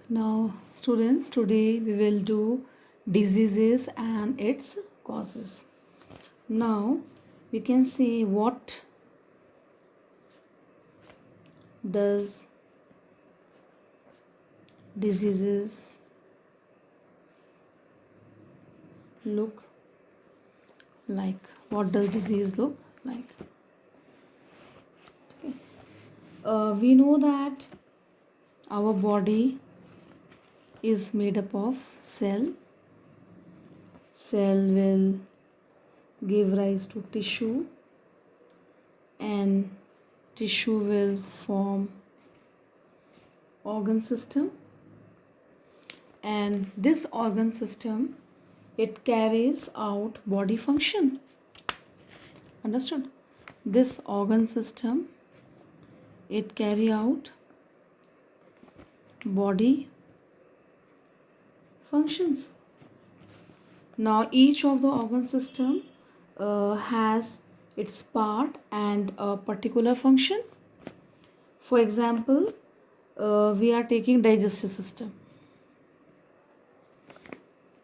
Now, students, today we will do diseases and its causes. Now, we can see what does diseases look like? What does disease look like? We know that our body is made up of cell. Cell will give rise to tissue, and tissue will form organ system, and this organ system, it carries out body function. Understood? This organ system, it carry out body functions. Now each of the organ system has its part and a particular function. For example, we are taking digestive system.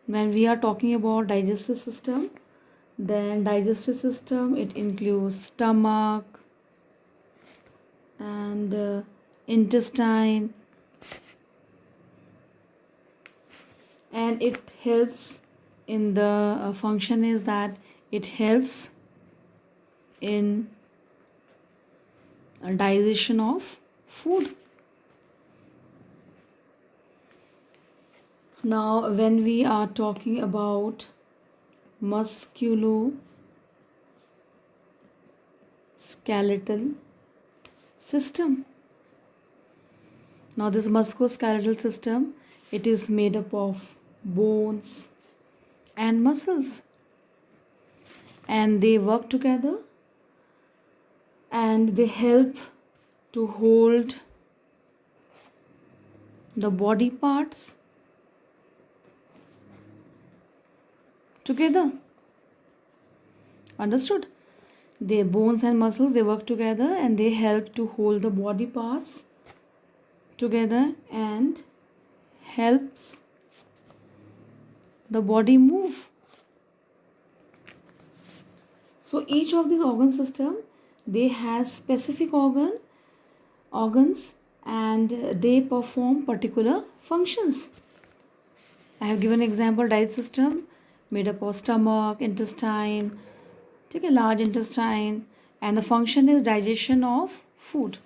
When we are talking about digestive system, then digestive system, it includes stomach and intestine, and it helps in the function is that it helps in digestion of food. Now when we are talking about musculoskeletal system, now this musculoskeletal system, it is made up of bones and muscles, and they work together and they help to hold the body parts together. Understood? Their bones and muscles, they work together and they help to hold the body parts together and helps the body move. So each of these organ system, they have specific organs and they perform particular functions. I have given example, digestive system made up of stomach, intestine, take a large intestine, and the function is digestion of food.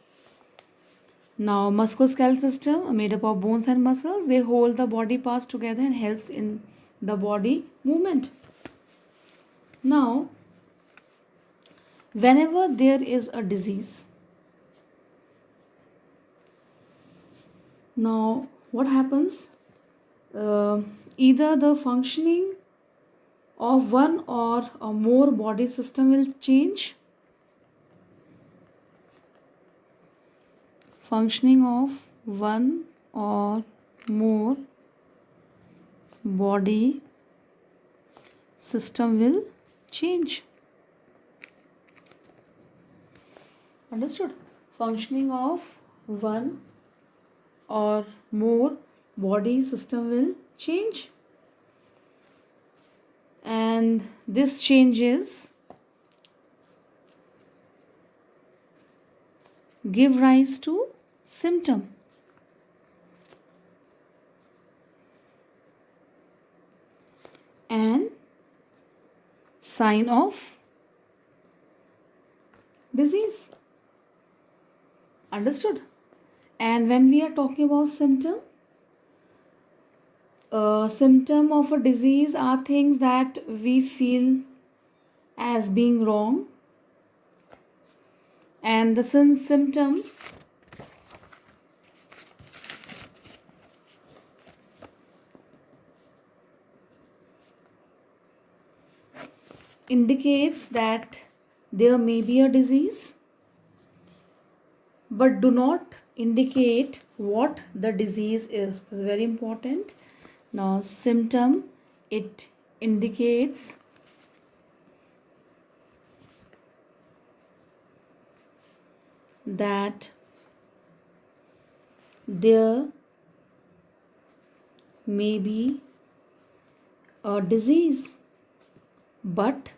Now musculoskeletal system made up of bones and muscles, they hold the body parts together and helps in the body movement. Now whenever there is a disease, now what happens, either the functioning of one or a more body system will change. Functioning of one or more body system will change. Understood? Functioning of one or more body system will change, and this changes give rise to symptom. And sign of disease. Understood? And when we are talking about symptom of a disease are things that we feel as being wrong, and the symptom indicates that there may be a disease but do not indicate what the disease is. This is very important. Now symptom, it indicates that there may be a disease but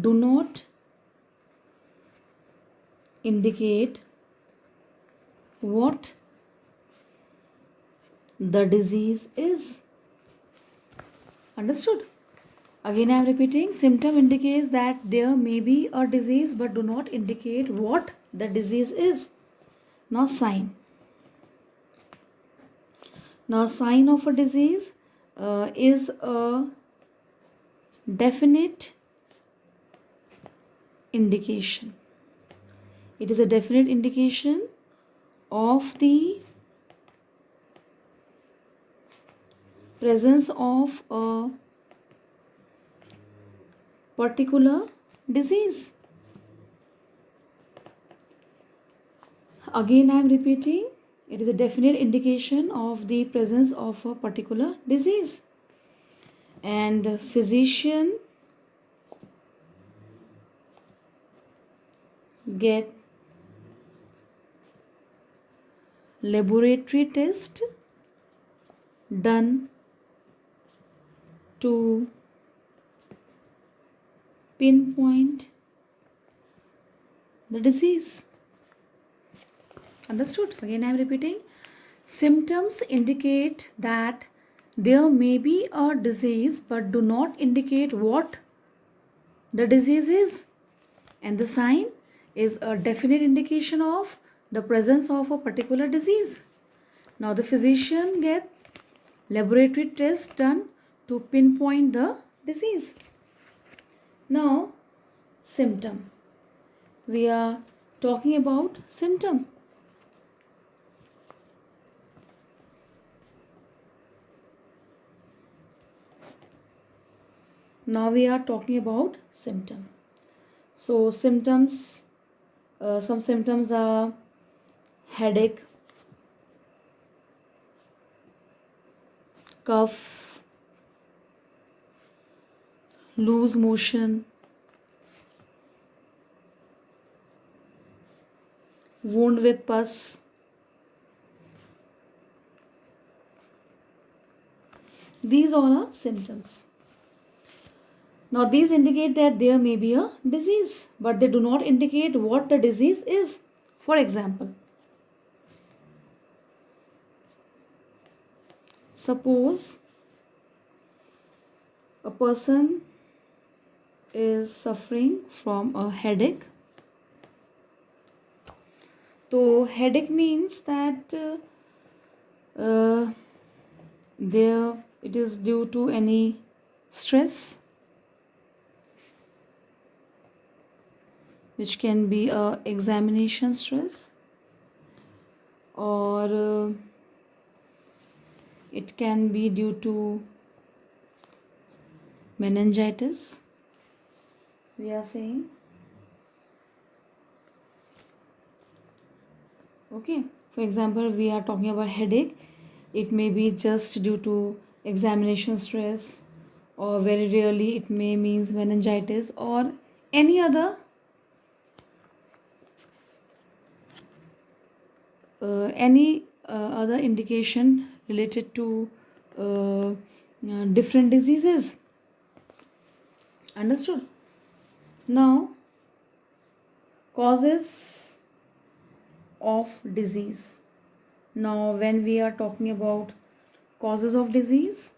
do not indicate what the disease is. Understood? Again, I am repeating, symptom indicates that there may be a disease but do not indicate what the disease is. Now, sign. Now, sign of a disease is a definite indication. It is a definite indication of the presence of a particular disease. Again, I am repeating, it is a definite indication of the presence of a particular disease. And physician get laboratory test done to pinpoint the disease. Understood? Again, I am repeating. Symptoms indicate that there may be a disease but do not indicate what the disease is. And the sign is a definite indication of the presence of a particular disease. Now, the physician gets laboratory tests done to pinpoint the disease. Now, symptom. We are talking about symptom. Now we are talking about symptom. So symptoms, some symptoms are headache, cough, loose motion, wound with pus, these all are symptoms. Now these indicate that there may be a disease, but they do not indicate what the disease is. For example, suppose a person is suffering from a headache. So headache means that it is due to any stress, which can be a examination stress, or it can be due to meningitis, we are saying. Okay, for example, we are talking about headache. It may be just due to examination stress, or very rarely it may means meningitis or any other other indication related to different diseases. Understood? Now, causes of disease. Now, when we are talking about causes of disease,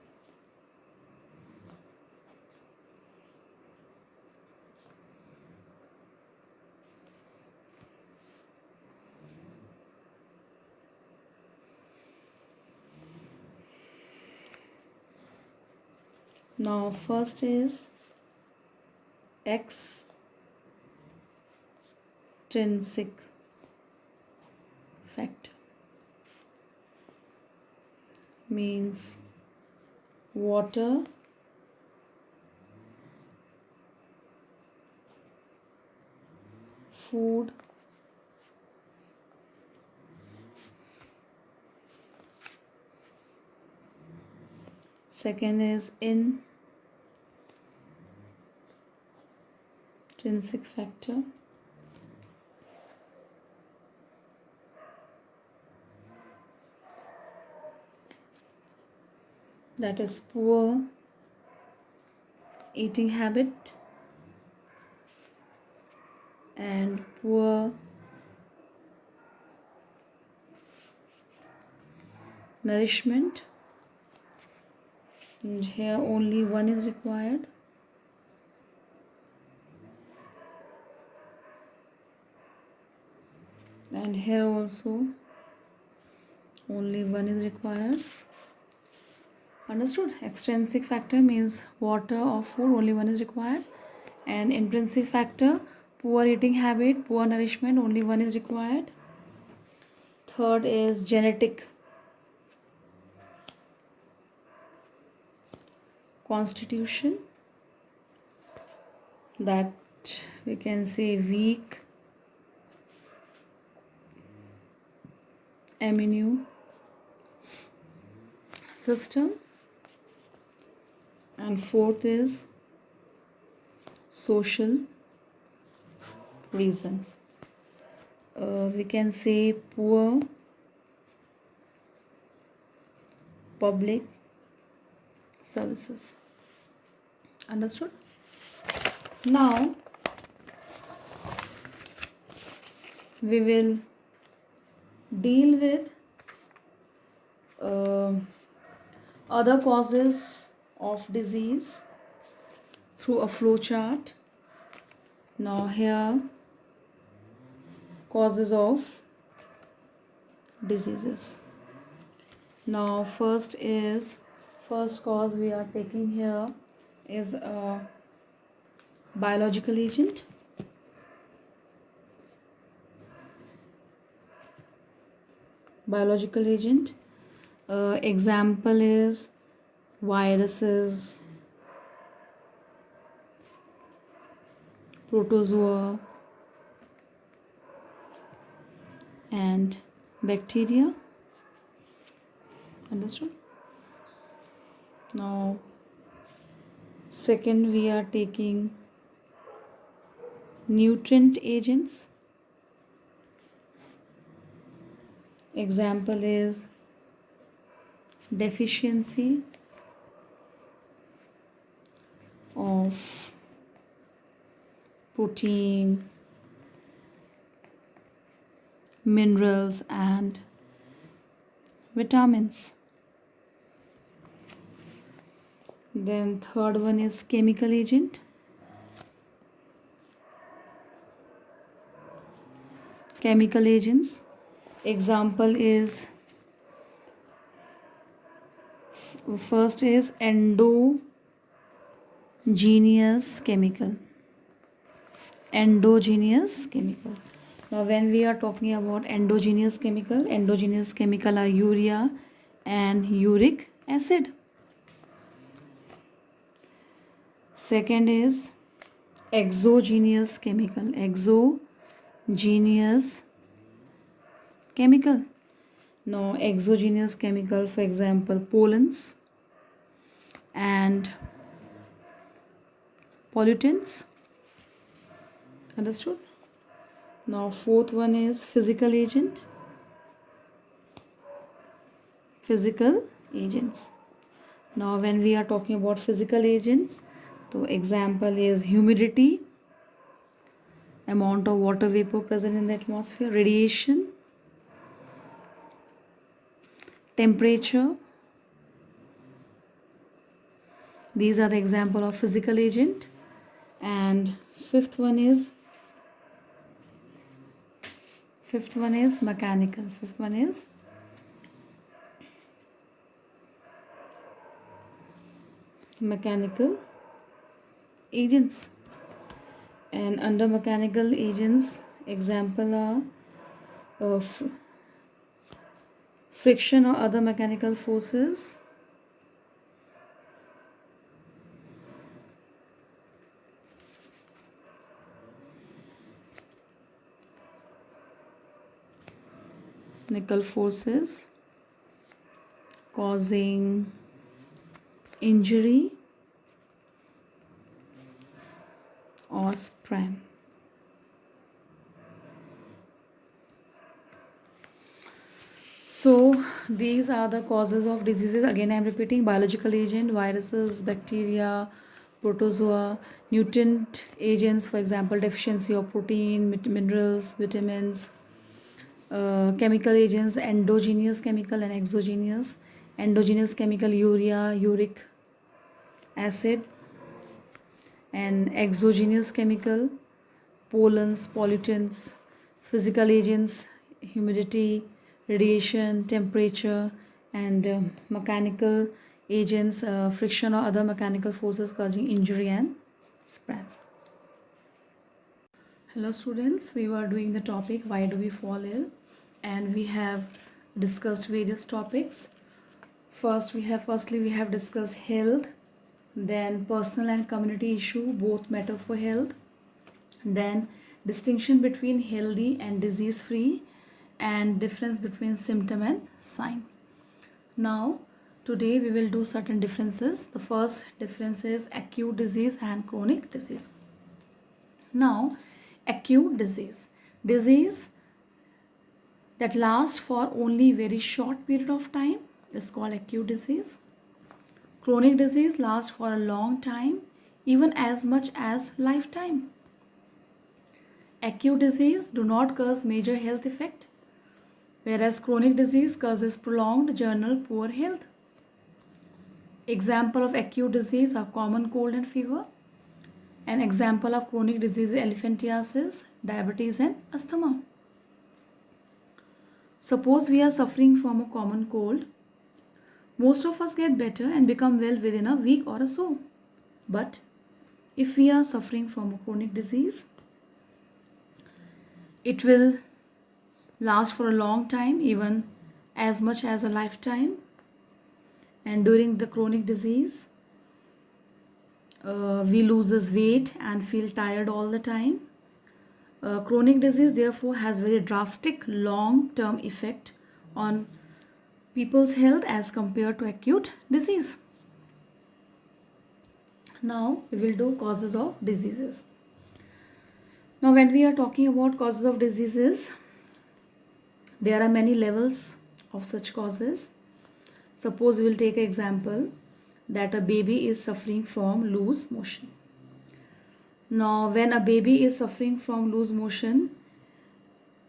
now first is extrinsic factor, means water, food, second is intrinsic factor, that is poor eating habit and poor nourishment, and here only one is required. And here also only one is required. Understood? Extrinsic factor means water or food, only one is required. And intrinsic factor, poor eating habit, poor nourishment, only one is required. Third is genetic constitution, that we can say weak immune system. And fourth is social reason. We can say poor public services. Understood? Now we will deal with other causes of disease through a flow chart. Now here, causes of diseases. Now first cause we are taking here is a biological agent. Biological agent. Example is viruses, protozoa, and bacteria. Understood? Now, second, we are taking nutrient agents. Example is deficiency of protein, minerals, and vitamins. Then third one is chemical agent. Chemical agents. Example is, first is endogenous chemical. Endogenous chemical. Now when we are talking about endogenous chemical are urea and uric acid. Second is exogenous chemical. Exogenous chemical. Now exogenous chemical, for example, pollens and pollutants. Understood? Now fourth one is physical agent. Physical agents. Now when we are talking about physical agents, so example is humidity, amount of water vapor present in the atmosphere, radiation, temperature. These are the example of physical agent. And fifth one is mechanical. Fifth one is mechanical agents. And under mechanical agents, example are of friction or other mechanical forces, mechanical forces causing injury or sprain. So these are the causes of diseases. Again, I am repeating: biological agent, viruses, bacteria, protozoa, nutrient agents, for example, deficiency of protein, minerals, vitamins, chemical agents, endogenous chemical and exogenous. Endogenous chemical, urea, uric acid, and exogenous chemical, pollens, pollutants, physical agents, humidity, radiation, temperature, and mechanical agents, friction or other mechanical forces causing injury and spread. Hello students, we were doing the topic why do we fall ill, and we have discussed various topics. Firstly we have discussed health, then personal and community issue, both matter for health, then distinction between healthy and disease free, and difference between symptom and sign. Now today we will do certain differences. The first difference is acute disease and chronic disease. Now acute disease that lasts for only very short period of time is called acute disease. Chronic disease lasts for a long time, even as much as lifetime. Acute disease do not cause major health effect, whereas chronic disease causes prolonged general poor health. Example of acute disease are common cold and fever. An example of chronic disease is elephantiasis, diabetes and asthma. Suppose we are suffering from a common cold. Most of us get better and become well within a week or so. But if we are suffering from a chronic disease, it will last for a long time, even as much as a lifetime. And during the chronic disease, we loses weight and feel tired all the time. Chronic disease therefore has very drastic long-term effect on people's health as compared to acute disease. Now we will do causes of diseases. Now when we are talking about causes of diseases, there are many levels of such causes. Suppose we will take an example that a baby is suffering from loose motion. Now when a baby is suffering from loose motion,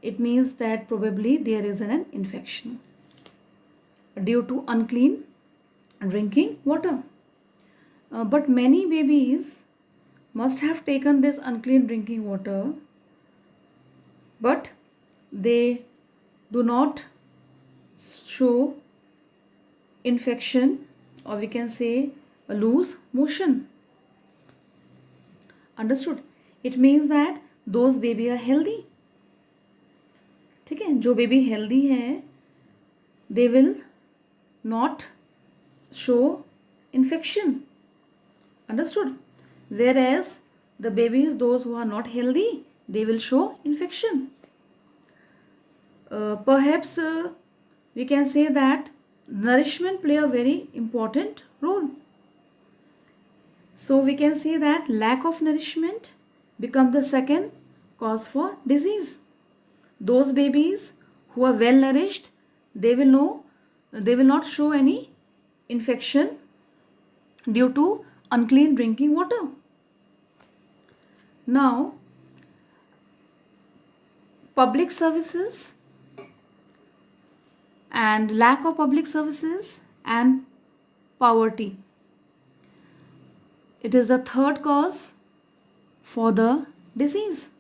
it means that probably there is an infection due to unclean drinking water. But many babies must have taken this unclean drinking water, but they do not show infection, or we can say a loose motion. Understood? It means that those baby are healthy. ठीक है, जो baby healthy है, they will not show infection. Understood? Whereas the babies, those who are not healthy, they will show infection. Perhaps we can say that nourishment play a very important role. So we can say that lack of nourishment become the second cause for disease. Those babies who are well nourished, they will not show any infection due to unclean drinking water. Now, public services and lack of public services and poverty. It is the third cause for the disease.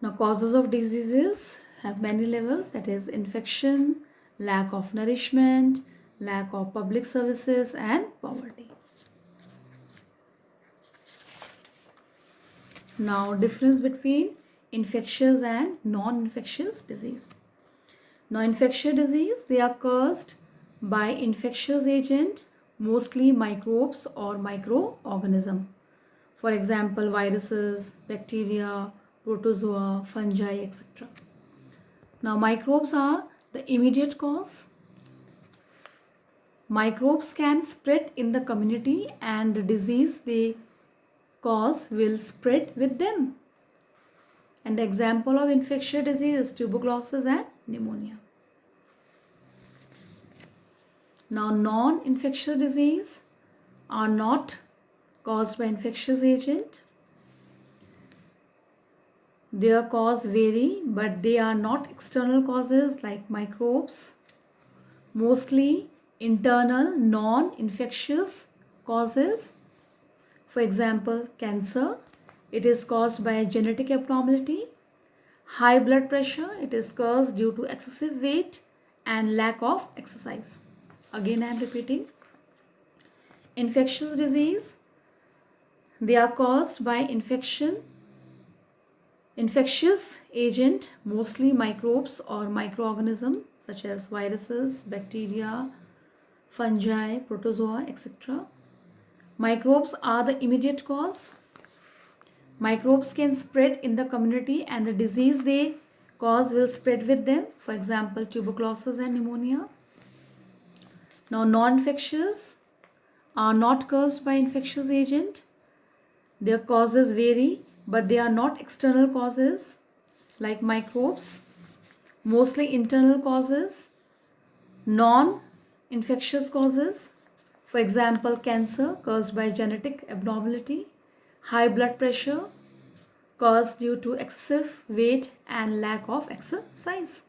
Now, causes of diseases have many levels, that is infection, lack of nourishment, lack of public services and poverty. Now, difference between infectious and non-infectious disease. Now, infectious disease, they are caused by infectious agent, mostly microbes or microorganism. For example, viruses, bacteria, protozoa, fungi, etc. Now, microbes are the immediate cause. Microbes can spread in the community and the disease they cause will spread with them. And the example of infectious disease is tuberculosis and pneumonia. Now, non-infectious disease are not caused by infectious agent. Their cause vary, but they are not external causes like microbes. Mostly internal non-infectious causes. For example, cancer, it is caused by a genetic abnormality. High blood pressure, it is caused due to excessive weight and lack of exercise. Again, I am repeating. Infectious disease, they are caused by infectious agent, mostly microbes or microorganisms such as viruses, bacteria, fungi, protozoa, etc. Microbes are the immediate cause. Microbes can spread in the community and the disease they cause will spread with them. For example, tuberculosis and pneumonia. Now, non-infectious are not caused by infectious agent. Their causes vary, but they are not external causes like microbes. Mostly internal causes. Non-infectious causes. For example, cancer caused by genetic abnormality. High blood pressure caused due to excessive weight and lack of exercise.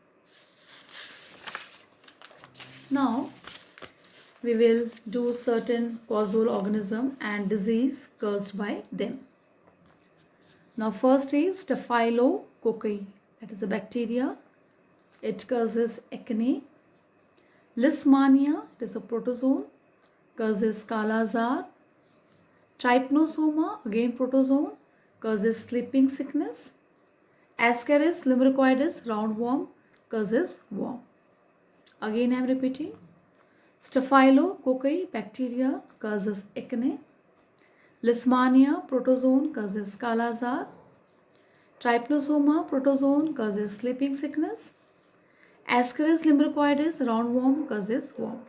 Now, we will do certain causal organism and disease caused by them. Now, first is Staphylococci, that is a bacteria. It causes acne. Leishmania, it is a protozoan, causes Kala-Azar. Trypanosoma, again protozoan, causes sleeping sickness. Ascaris lumbricoides, roundworm, causes worm. Again I am repeating. Staphylococci bacteria causes acne. Leishmania protozoan causes Kala-Azar. Trypanosoma protozoan causes sleeping sickness. Ascaris lumbricoides, roundworm, causes worm.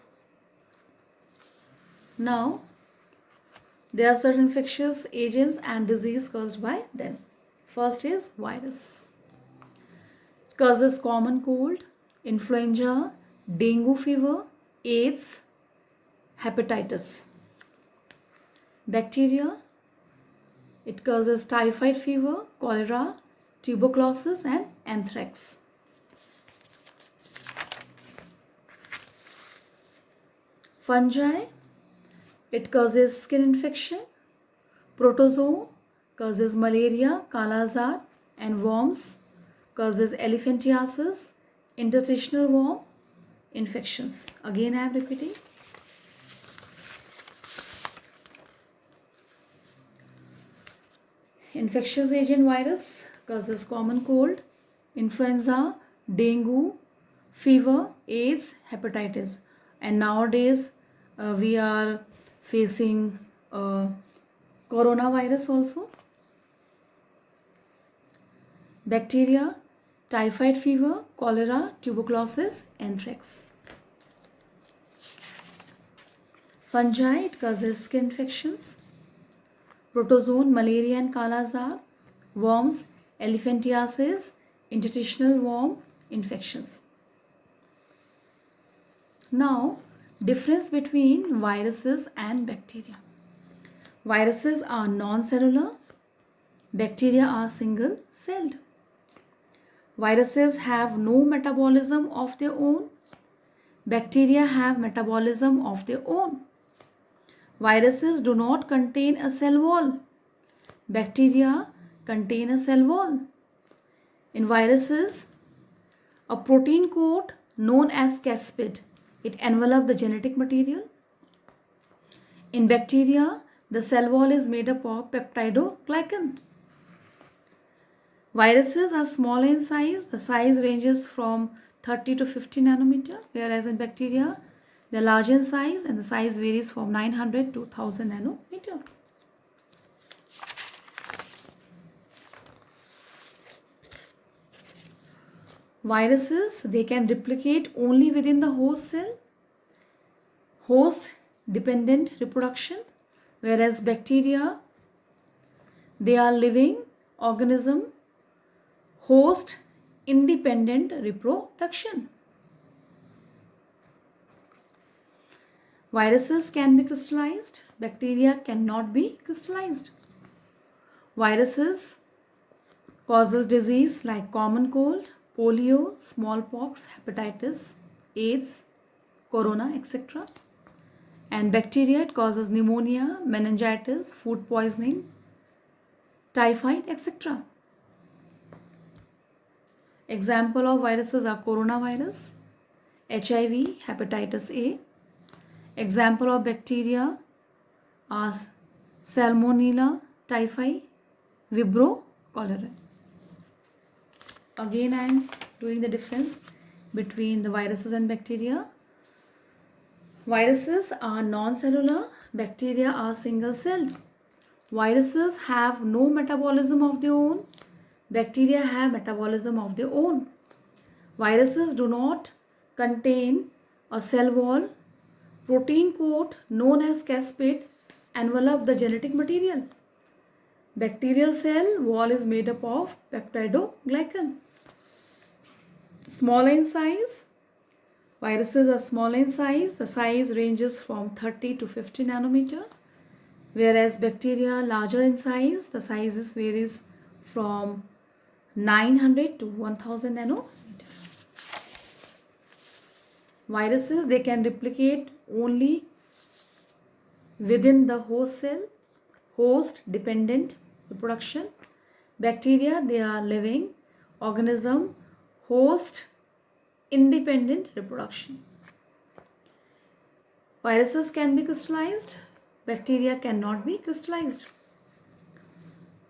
Now, there are certain infectious agents and disease caused by them. First is virus. It causes common cold, influenza, dengue fever, AIDS, hepatitis. Bacteria. It causes typhoid fever, cholera, tuberculosis and anthrax. Fungi. It causes skin infection. Protozoa causes malaria, Kala-Azar, and worms causes elephantiasis, interstitial worm infections. Again I am repeating. Infectious agent virus causes common cold, influenza, dengue, fever, AIDS, hepatitis. And nowadays we are facing coronavirus also. Bacteria, typhoid fever, cholera, tuberculosis, anthrax. Fungi, it causes skin infections. Protozoan, malaria and Kala-Azar. Worms, elephantiasis, interstitial worm infections. Now, difference between viruses and bacteria. Viruses are non-cellular. Bacteria are single-celled. Viruses have no metabolism of their own. Bacteria have metabolism of their own. Viruses do not contain a cell wall. Bacteria contain a cell wall. In viruses, a protein coat known as caspid, it envelops the genetic material. In bacteria, the cell wall is made up of peptidoglycan. Viruses are smaller in size. The size ranges from 30 to 50 nanometer, whereas in bacteria, they are large in size and the size varies from 900 to 1000 nanometer. Viruses, they can replicate only within the host cell, host dependent reproduction, whereas bacteria, they are living organism host independent reproduction. Viruses can be crystallized, bacteria cannot be crystallized. Viruses causes disease like common cold, polio, smallpox, hepatitis, AIDS, corona, etc. And bacteria, it causes pneumonia, meningitis, food poisoning, typhoid, etc. Example of viruses are coronavirus, HIV, hepatitis A. Example of bacteria are Salmonella typhi, Vibrio cholerae. Again, I am doing the difference between the viruses and bacteria. Viruses are non-cellular, bacteria are single-celled. Viruses have no metabolism of their own, bacteria have metabolism of their own. Viruses do not contain a cell wall. Protein coat known as caspid envelop the genetic material. Bacterial cell wall is made up of peptidoglycan. Small in size. Viruses are small in size. The size ranges from 30 to 50 nanometer. Whereas bacteria larger in size. The sizes varies from 900 to 1000 nanometer. Viruses, they can replicate only within the host cell, host dependent reproduction. Bacteria, they are living organism, host independent reproduction. Viruses can be crystallized, bacteria cannot be crystallized.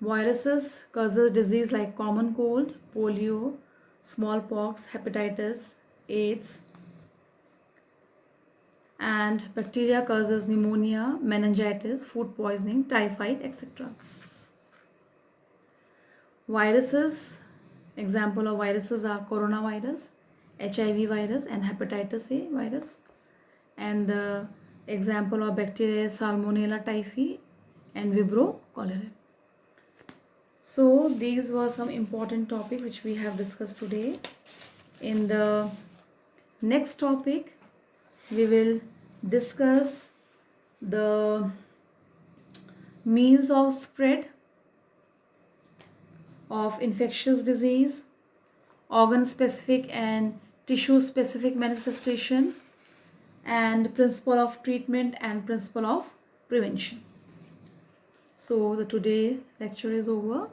Viruses causes disease like common cold, polio, smallpox, hepatitis, AIDS, and bacteria causes pneumonia, meningitis, food poisoning, typhoid, etc. Viruses, example of viruses are coronavirus, HIV virus and hepatitis A virus. And the example of bacteria is Salmonella typhi and Vibrio cholerae. So these were some important topics which we have discussed today. In the next topic, we will discuss the means of spread of infectious disease, organ specific and tissue specific manifestation, and principle of treatment and principle of prevention. So the today lecture is over.